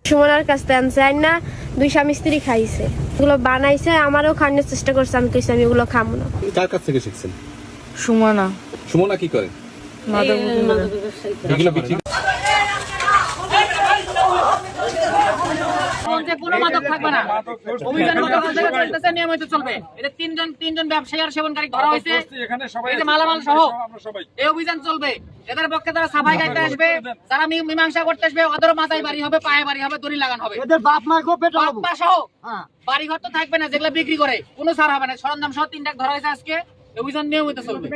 সুমনার কাছ থেকে আনছে না, দুই স্বামী স্ত্রী খাইছে, এগুলো বানাইছে, আমারও খাওয়ানোর চেষ্টা করছে, আমি কইছি আমি এগুলো খাবো না। কার কাছ থেকে শিখছেন? সুমনা। সুমনা কি করে? এগুলো বিক্রি কোনো মাদক থাকবে না, অভিযান চলতেছে, নিয়মিত চলবে। এটা তিনজন ব্যবসায়ী আর সেবনকারী ধরা হয়েছে, মালামাল সহ এই অভিযান চলবে। এদের পক্ষে তারা সাফাই গাইতে আসবে, যারা মীমাংসা করতে আসবে, ওদের মাথায় বাড়ি হবে, পায়ে বাড়ি হবে, দড়ি লাগানো হবে, বাপ মা সহ বাড়ি ঘর তো থাকবে না, যেগুলো বিক্রি করে কোনো ছাড় হবে না। সরঞ্জাম সহ 3 ধরা হয়েছে আজকে, অভিযান নিয়মিত চলবে।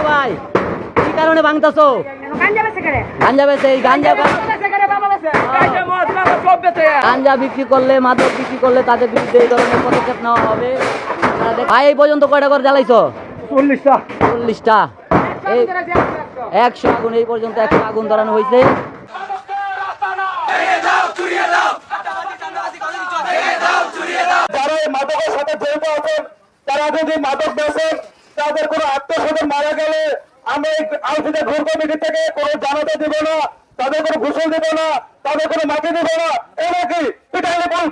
ভাই কি কারণে ভাঙতেছো? গাঞ্জা বেচে, এই গাঞ্জা বিক্রি করলে, মাদক বিক্রি করলে তাদের বিরুদ্ধে এই ধরনের পদক্ষেপ নেওয়া হবে। ভাই এই পর্যন্ত কয়টা করে জ্বালাইছো? 40টা। এই 100 আগুন, এই পর্যন্ত 100 আগুন ধরানো হয়েছে। যারা এই মাদকের সাথে জড়িত আছেন, তারা যদি মাদক বেচেন, তাদের কোনো আত্মস্বজন মারা গেলে আমি আলফিদা ঘুর কমিটি থেকে কোনো জানাতে দিব না, তাদের কোনো ঘোষণা দিব না, তাদের কোনো মাটি দিব না, এমনকি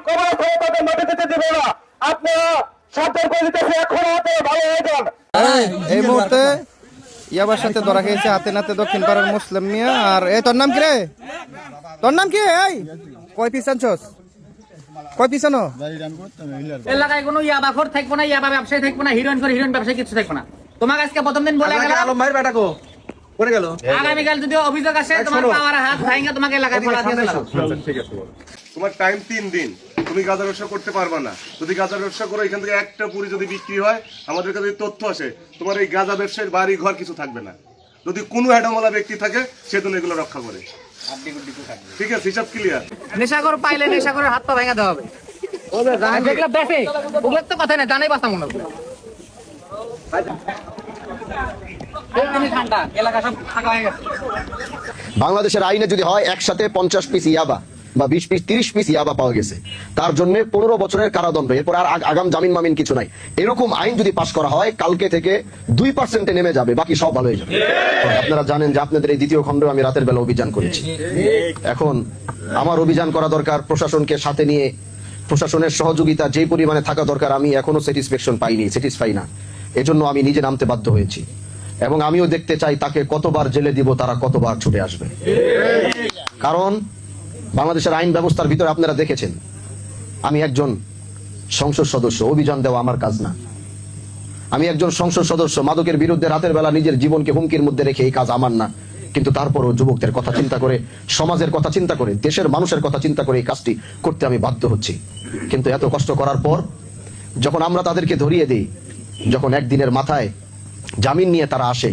কবর থেকে তাদের মাটি দিতে দিব না। আপনারা সাবধান করে দিতেছে, এখন হাতে ভালো হয়ে যান। এই মুহূর্তে ইয়াবার সাথে ধরা খেয়েছে হাতে নাতে দক্ষিণ পাড়ার মুসলিম মিয়া। আর এই তোর নাম কি রে? তোর নাম কি? এই কয় পিস আনছস? কয় পিস আনো? এলাকায় কোনো ইয়াবাখোর থাকবো না, ইয়াবা ব্যবসায়ী থাকবো না, হিরোইন করে হিরোইন ব্যবসায়ী কিছু থাকবো না। তোমাকে আজকে প্রথম দিন বলে গেলাম, আলম ভাইয়ের বেটা কো করে গেল। আগামীকাল যদি অভিযোগ আসে, তোমার পাওয়ার হাত ভাঙা তোমাকে এলাকায় পড়া দিয়ে দিলাম। ঠিক আছে, তোমার টাইম 3 দিন, তুমি গাঁজা ব্যবসা করতে পারবা না। যদি গাঁজা ব্যবসা করো, এখান থেকে একটা পুরি যদি বিক্রি হয়, আমাদের কাছে তথ্য আসে, তোমার এই গাঁজা ব্যবসায়ীর বাড়ি ঘর কিছু থাকবে না। যদি কোনো হেডামালা ব্যক্তি থাকে, সে তো এগুলো রক্ষা করে। ঠিক আছে, হিসাব ক্লিয়ার। নেশাখোর পাইলে নেশাখোরের হাত পা ভাঙা দেওয়া হবে। যেগুলো বেশি ওগুলোর তো কথা নেই, জানাই বাঁচা মনে হবে। বাংলাদেশের আইনে যদি হয় একসাথে 50 পিস ইয়াবা বা 20 পিস 30 পিস ইয়াবা পাওয়া গেছে, তার জন্য 15 বছরের কারাদণ্ড, এরপর আর আগাম জামিন মামিন কিছু নাই। এরকম আইন যদি পাশ করা হয়, কালকে থেকে 2% নেমে যাবে, বাকি সব ভালো হয়ে যাবে। আপনারা জানেন যে আপনাদের এই দ্বিতীয় খণ্ডে আমি রাতের বেলা অভিযান করেছি। এখন আমার অভিযান করা দরকার প্রশাসনকে সাথে নিয়ে, প্রশাসনের সহযোগিতা যে পরিমাণে থাকা দরকার আমি এখনো স্যাটিসফ্যাকশন পাইনি, স্যাটিসফাই না। এজন্য আমি নিজে নামতে বাধ্য হয়েছি এবং আমিও দেখতে চাই তাকে কতবার জেলে দিব, তারা কতবার ছুটে আসবে। কারণ বাংলাদেশের আইন ব্যবস্থার ভিতরে আপনারা দেখেছেন, আমি একজন সংসদ সদস্য, অভিযান দেওয়া আমার কাজ না। আমি একজন সংসদ সদস্য, মাদকের বিরুদ্ধে রাতের বেলা নিজের জীবনকে হুমকির মধ্যে রেখে এই কাজ আমার না। কিন্তু তারপরও যুবকদের কথা চিন্তা করে, সমাজের কথা চিন্তা করে, দেশের মানুষের কথা চিন্তা করে এই কাজটি করতে আমি বাধ্য হচ্ছি। কিন্তু এত কষ্ট করার পর যখন আমরা তাদেরকে ধরিয়ে দিই, যখন একদিনের মাথায় জামিন নিয়ে তারা আসে,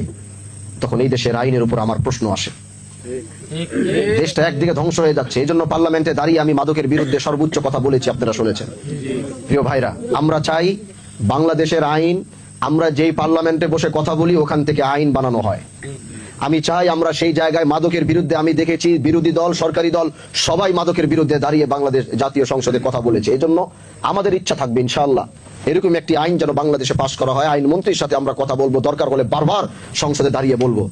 তখন এই দেশের আইনের উপর আমার প্রশ্ন আসে। দেশটা একদিকে ধ্বংস হয়ে যাচ্ছে। এই জন্য পার্লামেন্টে দাঁড়িয়ে আমি মাদকের বিরুদ্ধে সর্বোচ্চ কথা বলেছি, আপনারা শুনেছেন। প্রিয় ভাইরা, আমরা চাই বাংলাদেশের আইন, আমরা যেই পার্লামেন্টে বসে কথা বলি ওখান থেকে আইন বানানো হয়। আমি চাই আমরা সেই জায়গায় মাদকের বিরুদ্ধে, আমি দেখেছি বিরোধী দল, সরকারি দল সবাই মাদকের বিরুদ্ধে দাঁড়িয়ে বাংলাদেশ জাতীয় সংসদে কথা বলেছে। এই জন্য আমাদের ইচ্ছা থাকবে ইনশাআল্লাহ এরকম একটি আইন যেন বাংলাদেশে পাশ করা হয়। আইন মন্ত্রীর সাথে আমরা কথা বলবো, দরকার হলে বারবার সংসদে দাঁড়িয়ে বলবো।